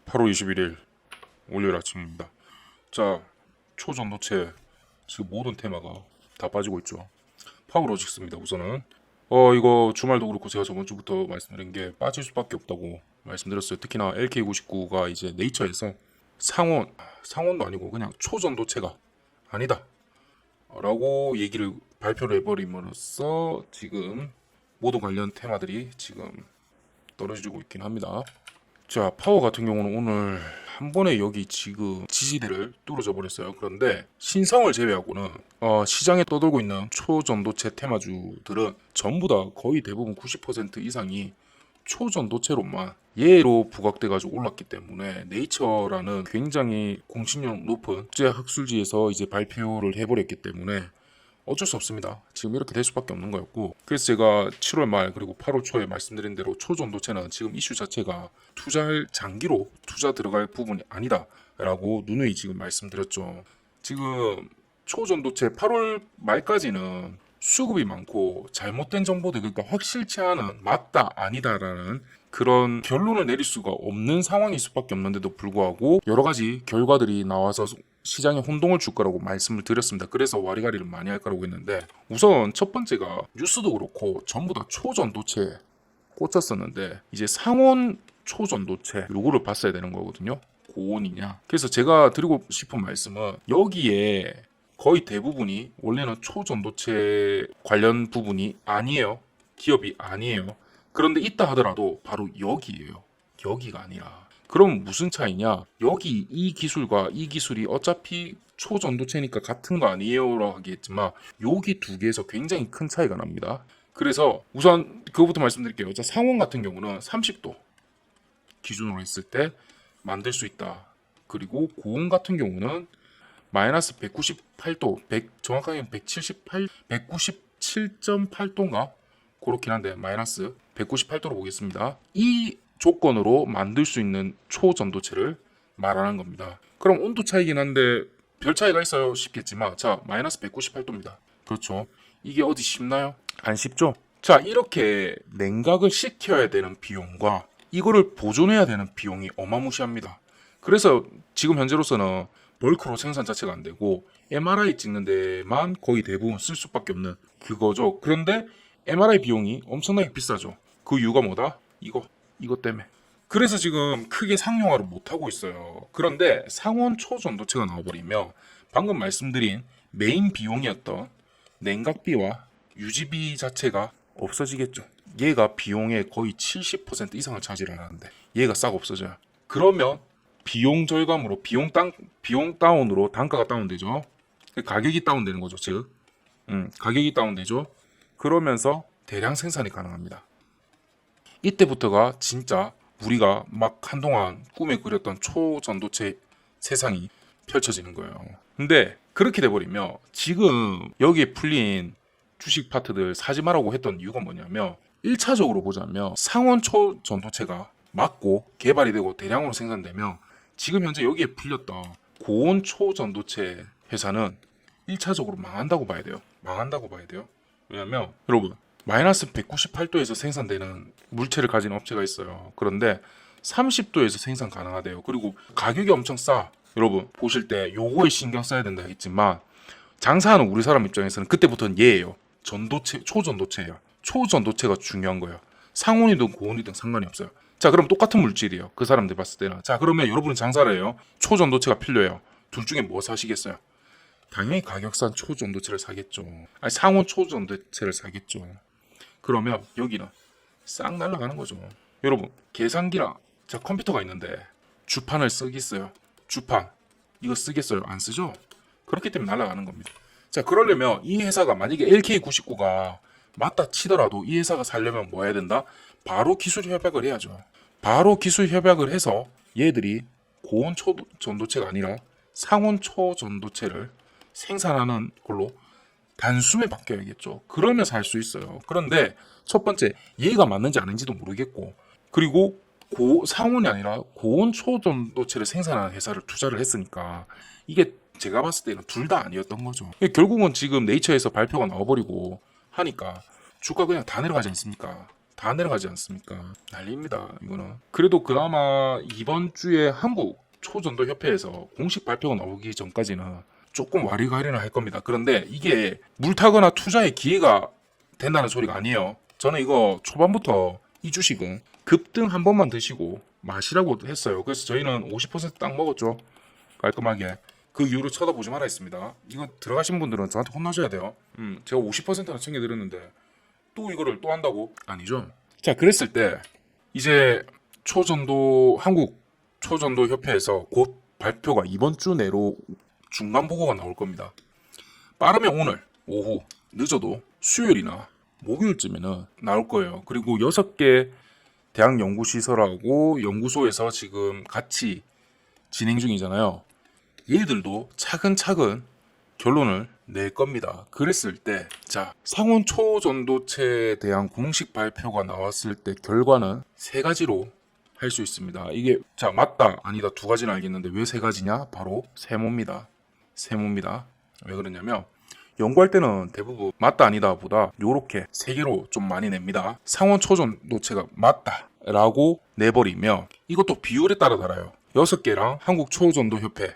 8월 21일 월요일 아침입니다. 자, 초전도체 지금 모든 테마가 다 빠지고 있죠. 파워로직스입니다. 우선은 이거 주말도 그렇고 제가 저번 주부터 말씀드린 게 빠질 수밖에 없다고 말씀드렸어요. 특히나 LK99가 이제 네이처에서 상온도 아니고 그냥 초전도체가 아니다 라고 얘기를 발표를 해버림으로써 지금 모든 관련 테마들이 지금 떨어지고 있긴 합니다. 자, 파워 같은 경우는 오늘 한 번에 여기 지금 지지대를 뚫어져 버렸어요. 그런데 신성을 제외하고는 시장에 떠돌고 있는 초전도체 테마주들은 전부 다 거의 대부분 90% 이상이 초전도체로만 예로 부각돼가지고 올랐기 때문에 네이처라는 굉장히 공신력 높은 국제 학술지에서 이제 발표를 해버렸기 때문에 어쩔 수 없습니다. 지금 이렇게 될 수밖에 없는 거였고, 그래서 제가 7월 말 그리고 8월 초에 말씀드린 대로 초전도체는 지금 이슈 자체가 장기로 투자 들어갈 부분이 아니다 라고 누누이 지금 말씀드렸죠. 지금 초전도체 8월 말까지는 수급이 많고 잘못된 정보들, 그러니까 확실치 않은 맞다 아니다라는 그런 결론을 내릴 수가 없는 상황일 수밖에 없는데도 불구하고 여러 가지 결과들이 나와서 시장에 혼동을 줄 거라고 말씀을 드렸습니다. 그래서 와리가리를 많이 할 거라고 했는데, 우선 첫 번째가 뉴스도 그렇고 전부 다 초전도체에 꽂혔었는데 이제 상온 초전도체 요거를 봤어야 되는 거거든요. 고온이냐. 그래서 제가 드리고 싶은 말씀은 여기에 거의 대부분이 원래는 초전도체 관련 부분이 아니에요. 기업이 아니에요. 그런데 있다 하더라도 바로 여기예요. 여기가 아니라. 그럼 무슨 차이냐? 여기 이 기술과 이 기술이 어차피 초전도체니까 같은 거 아니에요 라고 하겠지만 여기 두 개에서 굉장히 큰 차이가 납니다. 그래서 우선 그거부터 말씀드릴게요. 자, 상온 같은 경우는 30도 기준으로 했을 때 만들 수 있다. 그리고 고온 같은 경우는 마이너스 198도, 정확하게 197.8도인가? 그렇긴 한데 마이너스 198도로 보겠습니다. 이 조건으로 만들 수 있는 초전도체를 말하는 겁니다. 그럼 온도 차이긴 한데 별 차이가 있어요 싶겠지만, 자, 마이너스 198도입니다. 그렇죠. 이게 어디 쉽나요? 안 쉽죠. 자, 이렇게 냉각을 시켜야 되는 비용과 이거를 보존해야 되는 비용이 어마무시합니다. 그래서 지금 현재로서는 벌크로 생산 자체가 안 되고 MRI 찍는 데만 거의 대부분 쓸 수밖에 없는 그거죠. 그런데 MRI 비용이 엄청나게 비싸죠. 그 이유가 뭐다? 이거 때문에. 그래서 지금 크게 상용화를 못하고 있어요. 그런데 상온 초전도체가 나와버리면 방금 말씀드린 메인 비용이었던 냉각비와 유지비 자체가 없어지겠죠. 얘가 비용의 거의 70% 이상을 차지를 하는데 얘가 싹 없어져요. 그러면 비용 절감으로 비용 다운으로 단가가 다운되죠. 가격이 다운되는 거죠. 즉 가격이 다운되죠. 그러면서 대량 생산이 가능합니다. 이때부터가 진짜 우리가 막 한동안 꿈에 그렸던 초전도체 세상이 펼쳐지는 거예요. 근데 그렇게 돼버리면 지금 여기에 풀린 주식 파트들 사지 말라고 했던 이유가 뭐냐면, 1차적으로 보자면 상온 초전도체가 맞고 개발이 되고 대량으로 생산되면 지금 현재 여기에 풀렸던 고온 초전도체 회사는 1차적으로 망한다고 봐야 돼요. 왜냐면 여러분, 마이너스 198도에서 생산되는 물체를 가진 업체가 있어요. 그런데 30도에서 생산 가능하대요. 그리고 가격이 엄청 싸. 여러분 보실 때 요거에 신경 써야 된다 했지만, 장사하는 우리 사람 입장에서는 그때부터는 얘예요. 초전도체예요. 초전도체가 중요한 거예요. 상온이든 고온이든 상관이 없어요. 자, 그럼 똑같은 물질이에요. 그 사람들 봤을 때는. 자, 그러면 여러분은 장사를 해요. 초전도체가 필요해요. 둘 중에 뭐 사시겠어요? 당연히 가격싼 초전도체를 사겠죠. 아니, 상온 초전도체를 사겠죠. 그러면 여기는 싹 날아가는 거죠. 여러분, 계산기랑 자, 컴퓨터가 있는데 주판을 쓰겠어요? 주판 이거 쓰겠어요? 안 쓰죠? 그렇기 때문에 날아가는 겁니다. 자, 그러려면 이 회사가 만약에 LK99가 맞다 치더라도 이 회사가 살려면 뭐 해야 된다? 바로 기술 협약을 해야죠. 바로 기술 협약을 해서 얘들이 고온 초전도체가 아니라 상온 초전도체를 생산하는 걸로 단숨에 바뀌어야겠죠. 그러면 살 수 있어요. 그런데 첫 번째, 얘가 맞는지 아닌지도 모르겠고, 그리고 상온이 아니라 고온 초전도체를 생산하는 회사를 투자를 했으니까 이게 제가 봤을 때는 둘 다 아니었던 거죠. 결국은 지금 네이처에서 발표가 나와버리고 하니까 주가 그냥 다 내려가지 않습니까? 다 내려가지 않습니까? 난리입니다 이거는. 그래도 그나마 이번 주에 한국 초전도 협회에서 공식 발표가 나오기 전까지는 조금 와리가리는 할 겁니다. 그런데 이게 물타거나 투자의 기회가 된다는 소리가 아니에요. 저는 이거 초반부터 이 주식은 급등 한 번만 드시고 마시라고 했어요. 그래서 저희는 50%딱 먹었죠. 깔끔하게. 그 이후로 쳐다보지 말아 했습니다. 이거 들어가신 분들은 저한테 혼나셔야 돼요. 제가 50%는 챙겨드렸는데 또 이거를 또 한다고? 아니죠. 자, 그랬을 때 이제 한국 초전도 협회에서 곧 발표가 이번 주 내로 중간 보고가 나올 겁니다. 빠르면 오늘 오후, 늦어도 수요일이나 목요일쯤에는 나올 거예요. 그리고 6개 대학 연구시설하고 연구소에서 지금 같이 진행 중이잖아요. 얘들도 차근차근 결론을 낼 겁니다. 그랬을 때, 자, 상온 초전도체에 대한 공식 발표가 나왔을 때 결과는 세 가지로 할 수 있습니다. 이게, 자, 맞다, 아니다, 두 가지는 알겠는데 왜 세 가지냐? 바로 세모입니다. 세모입니다. 왜 그러냐면, 연구할 때는 대부분 맞다, 아니다 보다 요렇게 세 개로 좀 많이 냅니다. 상온 초전도체가 맞다 라고 내버리면 이것도 비율에 따라 달아요. 6개랑 한국 초전도협회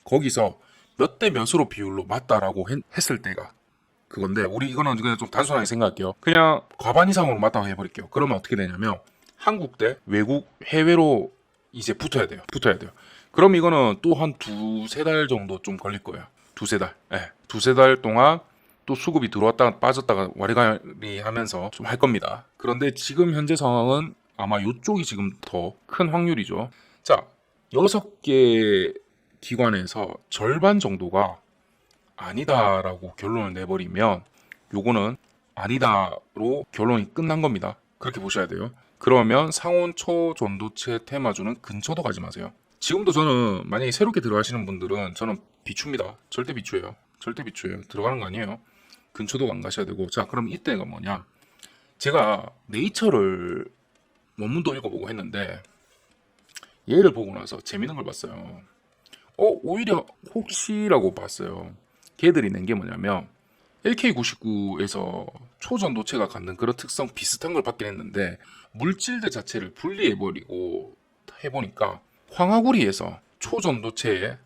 거기서 몇 대 몇으로 비율로 맞다라고 했을 때가 그건데, 우리 이거는 그냥 좀 단순하게 생각할게요. 그냥 과반 이상으로 맞다고 해버릴게요. 그러면 어떻게 되냐면 한국 대 외국 해외로 이제 붙어야 돼요. 그럼 이거는 또 한 두세 달 정도 좀 걸릴 거예요. 두세 달. 두세 달 동안 또 수급이 들어왔다가 빠졌다가 와리가리 하면서 좀 할 겁니다. 그런데 지금 현재 상황은 아마 이쪽이 지금 더 큰 확률이죠. 자, 6개 기관에서 절반 정도가 아니다라고 결론을 내버리면 요거는 아니다로 결론이 끝난 겁니다. 그렇게 보셔야 돼요. 그러면 상온 초전도체 테마주는 근처도 가지 마세요. 지금도 저는 만약에 새롭게 들어가시는 분들은 저는 비추입니다. 절대 비추예요. 들어가는 거 아니에요. 근처도 안 가셔야 되고. 자, 그럼 이때가 뭐냐? 제가 네이처를 원문도 읽어보고 했는데 얘를 보고 나서 재밌는 걸 봤어요. 오히려 혹시라고 봤어요. 걔들이 낸 게 뭐냐면 LK99에서 초전도체가 갖는 그런 특성 비슷한 걸 받긴 했는데 물질들 자체를 분리해버리고 해보니까 황화구리에서 초전도체의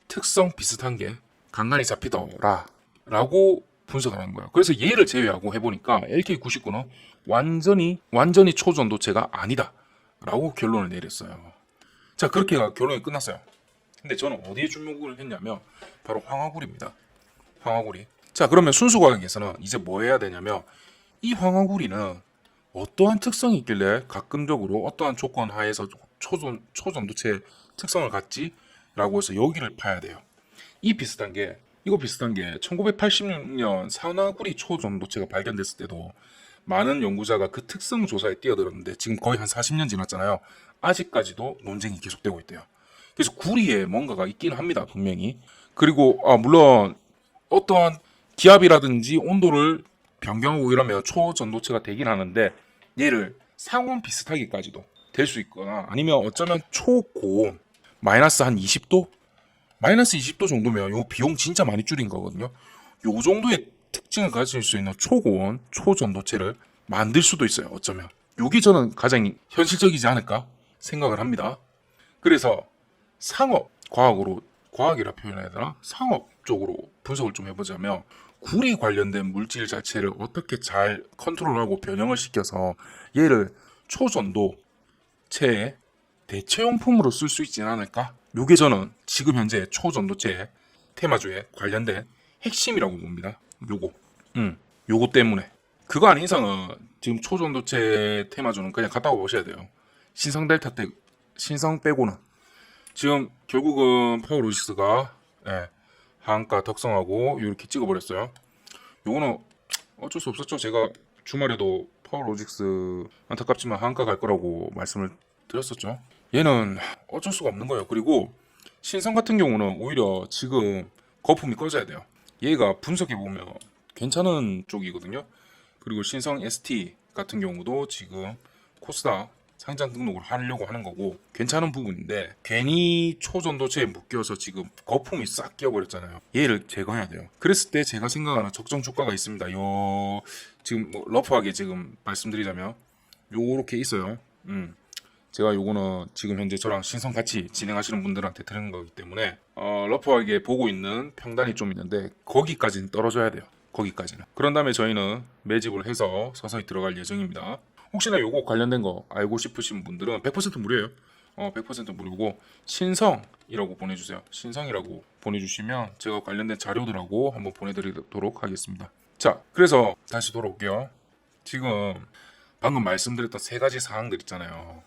특성 비슷한 게 간간히 잡히더라 라고 분석을 하는 거예요. 그래서 얘를 제외하고 해보니까 LK99는 완전히 초전도체가 아니다 라고 결론을 내렸어요. 자, 그렇게 결론이 끝났어요. 근데 저는 어디에 주목을 했냐면 바로 황화구리입니다. 황화구리. 자, 그러면 순수과학에서는 이제 뭐 해야 되냐면 이 황화구리는 어떠한 특성이 있길래 가끔적으로 어떠한 조건 하에서 초전도체 특성을 갖지? 라고 해서 여기를 파야 돼요. 이거 비슷한 게 1986년 산화구리 초전도체가 발견됐을 때도 많은 연구자가 그 특성 조사에 뛰어들었는데 지금 거의 한 40년 지났잖아요. 아직까지도 논쟁이 계속되고 있대요. 그래서 구리에 뭔가가 있긴 합니다, 분명히. 그리고 물론 어떠한 기압이라든지 온도를 변경하고 이러면 초전도체가 되긴 하는데 얘를 상온 비슷하게까지도 될 수 있거나 아니면 어쩌면 초고온 마이너스 한 20도? 마이너스 20도 정도면 요 비용 진짜 많이 줄인 거거든요. 요 정도의 특징을 가질 수 있는 초고온, 초전도체를 만들 수도 있어요. 어쩌면. 요게 저는 가장 현실적이지 않을까 생각을 합니다. 그래서 과학이라 표현해야 되나? 상업 쪽으로 분석을 좀 해보자면 구리 관련된 물질 자체를 어떻게 잘 컨트롤하고 변형을 시켜서 얘를 초전도체의 대체용품으로 쓸 수 있지 않을까? 요게 저는 지금 현재 초전도체 테마주에 관련된 핵심이라고 봅니다. 요거 때문에. 그거 아닌 이상은 지금 초전도체 테마주는 그냥 갔다 오셔야 돼요. 신성 빼고는. 지금 결국은 파워로직스가 하한가 덕성하고 이렇게 찍어버렸어요. 요거는 어쩔 수 없었죠. 제가 주말에도 파워로직스 안타깝지만 하한가 갈 거라고 말씀을 드렸었죠. 얘는 어쩔 수가 없는 거예요. 그리고 신성 같은 경우는 오히려 지금 거품이 꺼져야 돼요. 얘가 분석해보면 괜찮은 쪽이거든요. 그리고 신성 ST 같은 경우도 지금 코스닥 상장 등록을 하려고 하는 거고 괜찮은 부분인데 괜히 초전도체에 묶여서 지금 거품이 싹 끼어버렸잖아요. 얘를 제거해야 돼요. 그랬을 때 제가 생각하는 적정 주가가 있습니다. 지금 러프하게 지금 말씀드리자면 요렇게 있어요. 제가 요거는 지금 현재 저랑 신성 같이 진행하시는 분들한테 드리는 거기 때문에 러프하게 보고 있는 평단이 좀 있는데 거기까지는 떨어져야 돼요. 거기까지는. 그런 다음에 저희는 매집을 해서 서서히 들어갈 예정입니다. 혹시나 요거 관련된 거 알고 싶으신 분들은 100% 무료예요. 100% 무료고 신성이라고 보내주세요. 신성이라고 보내주시면 제가 관련된 자료들하고 한번 보내드리도록 하겠습니다. 자, 그래서 다시 돌아올게요. 지금 방금 말씀드렸던 세 가지 사항들 있잖아요.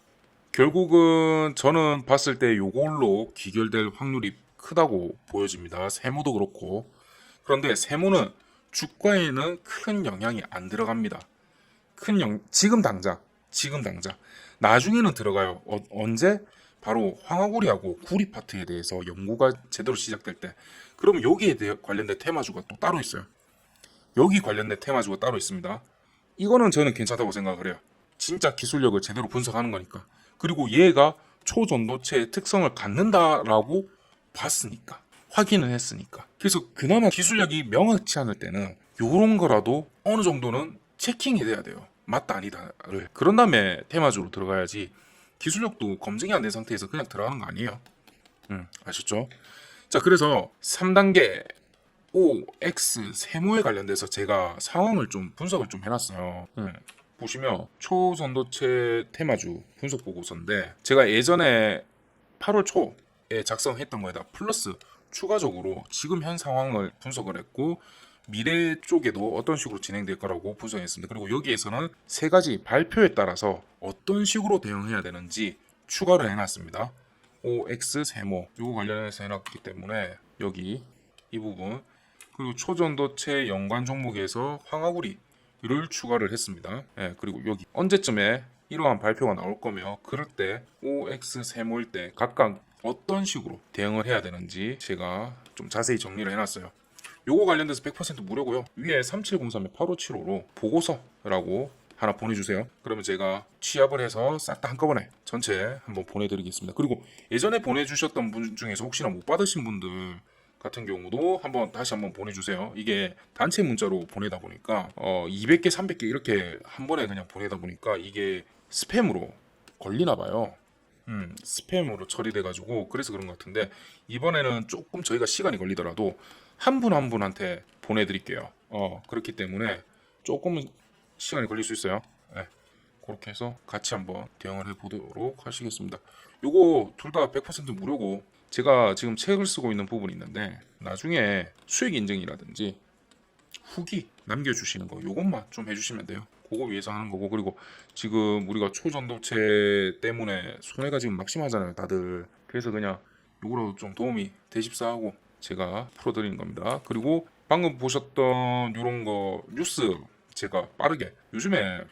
결국은 저는 봤을 때 요걸로 귀결될 확률이 크다고 보여집니다. 세무도 그렇고. 그런데 세무는 주가에는 큰 영향이 안 들어갑니다. 지금 당장 나중에는 들어가요. 언제? 바로 황화구리하고 구리 파트에 대해서 연구가 제대로 시작될 때. 그럼 여기에 관련된 테마주가 또 따로 있어요. 여기 관련된 테마주가 따로 있습니다. 이거는 저는 괜찮다고 생각을 해요. 진짜 기술력을 제대로 분석하는 거니까. 그리고 얘가 초전도체의 특성을 갖는다라고 봤으니까. 확인을 했으니까. 그래서 그나마 기술력이 명확치 않을 때는 요런 거라도 어느 정도는 체킹이 돼야 돼요. 맞다 아니다를. 그런 다음에 테마주로 들어가야지 기술력도 검증이 안 된 상태에서 그냥 들어가는 거 아니에요. 아셨죠? 자, 그래서 3단계 OX 세모에 관련돼서 제가 상황을 좀 분석을 좀 해놨어요. 보시면 초전도체 테마주 분석 보고서인데 제가 예전에 8월 초에 작성했던 거에다 플러스 추가적으로 지금 현 상황을 분석을 했고 미래 쪽에도 어떤 식으로 진행될 거라고 분석했습니다. 그리고 여기에서는 세 가지 발표에 따라서 어떤 식으로 대응해야 되는지 추가를 해놨습니다. OX 세모 이거 관련해서 해놨기 때문에 여기 이 부분 그리고 초전도체 연관 종목에서 황화구리를 추가를 했습니다. 그리고 여기 언제쯤에 이러한 발표가 나올 거며 그럴 때 OX 세모일 때 각각 어떤 식으로 대응을 해야 되는지 제가 좀 자세히 정리를 해놨어요. 요거 관련돼서 100% 무료고요. 위에 3703-8575로 보고서라고 하나 보내주세요. 그러면 제가 취합을 해서 싹 다 한꺼번에 전체 한번 보내드리겠습니다. 그리고 예전에 보내주셨던 분 중에서 혹시나 못 받으신 분들 같은 경우도 다시 한번 보내주세요. 이게 단체 문자로 보내다 보니까 200개, 300개 이렇게 한 번에 그냥 보내다 보니까 이게 스팸으로 걸리나 봐요. 스팸으로 처리돼가지고 그래서 그런 것 같은데 이번에는 조금 저희가 시간이 걸리더라도 한 분 한 분한테 보내드릴게요. 그렇기 때문에 조금 시간이 걸릴 수 있어요. 네. 그렇게 해서 같이 한번 대응을 해보도록 하시겠습니다. 요거 둘 다 100% 무료고 제가 지금 책을 쓰고 있는 부분이 있는데 나중에 수익 인증이라든지 후기 남겨주시는 거 요것만 좀 해주시면 돼요. 그거 위해서 하는 거고 그리고 지금 우리가 초전도체 때문에 손해가 지금 막심하잖아요 다들. 그래서 그냥 요거라도 좀 도움이 되십사 하고 제가 풀어드리는 겁니다. 그리고 방금 보셨던 요런 거 뉴스 제가 빠르게 요즘에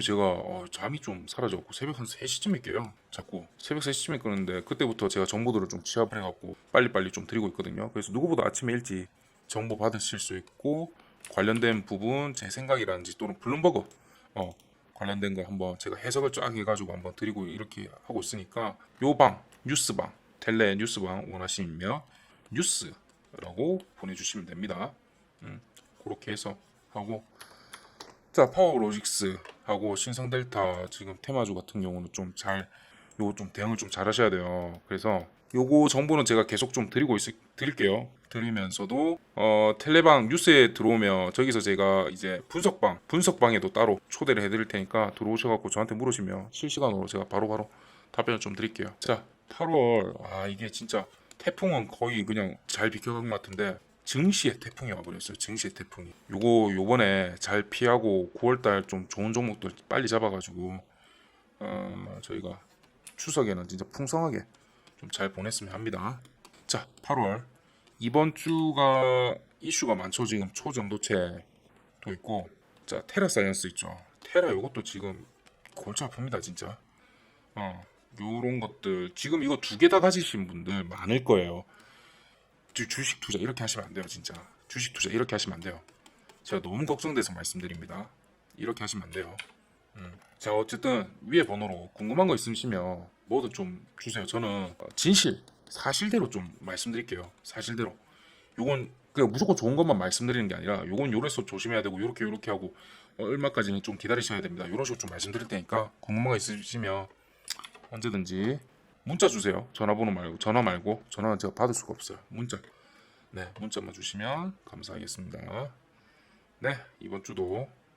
제가 잠이 좀 사라져갖고 새벽 한 3시쯤에 깨요. 자꾸 새벽 3시쯤에 끄는데 그때부터 제가 정보들을 좀 취합을 해갖고 빨리빨리 좀 드리고 있거든요. 그래서 누구보다 아침에 일찍 정보 받으실 수 있고 관련된 부분 제 생각이라든지 또는 블룸버그 관련된 거 한번 제가 해석을 쫙 해가지고 한번 드리고 이렇게 하고 있으니까 요 방 뉴스방 텔레 뉴스방 원하시면 뉴스라고 보내주시면 됩니다. 그렇게 해서 하고 자 파워로직스 하고 신성델타 지금 테마주 같은 경우는 요거 좀 대응을 좀 잘 하셔야 돼요. 그래서 요거 정보는 제가 계속 좀 드릴게요. 드리면서도 텔레방 뉴스에 들어오면 저기서 제가 이제 분석방에도 따로 초대를 해드릴 테니까 들어오셔갖고 저한테 물으시면 실시간으로 제가 바로바로 답변을 좀 드릴게요. 자 8월 이게 진짜 태풍은 거의 그냥 잘 비켜간 것 같은데 증시의 태풍이 와버렸어요. 증시의 태풍이. 요번에 잘 피하고 9월달 좀 좋은 종목들 빨리 잡아가지고 저희가 추석에는 진짜 풍성하게 좀 잘 보냈으면 합니다. 자 8월 이번 주가 이슈가 많죠. 지금 초전도체도 있고 자 테라사이언스 있죠. 테라 요것도 지금 골치 아픕니다 진짜. 요런 것들 지금 이거 두 개 다 가지신 분들 많을 거예요. 주식 투자 이렇게 하시면 안 돼요 진짜. 주식 투자 이렇게 하시면 안 돼요. 제가 너무 걱정돼서 말씀드립니다. 이렇게 하시면 안 돼요. 자 어쨌든 위에 번호로 궁금한 거 있으시면 뭐든 좀 주세요. 저는 사실대로 좀 말씀드릴게요. 사실대로. 요건 그러니까 무조건 좋은 것만 말씀드리는 게 아니라 요건 요래서 조심해야 되고 요렇게 하고 얼마까지는 좀 기다리셔야 됩니다. 이런 식으로 좀 말씀드릴 테니까 궁금한 거 있으시면 언제든지 문자 주세요. 전화 말고 전화는 제가 받을 수가 없어요. 문자. 네, 문자만 주시면 감사하겠습니다. 네, 이번 주도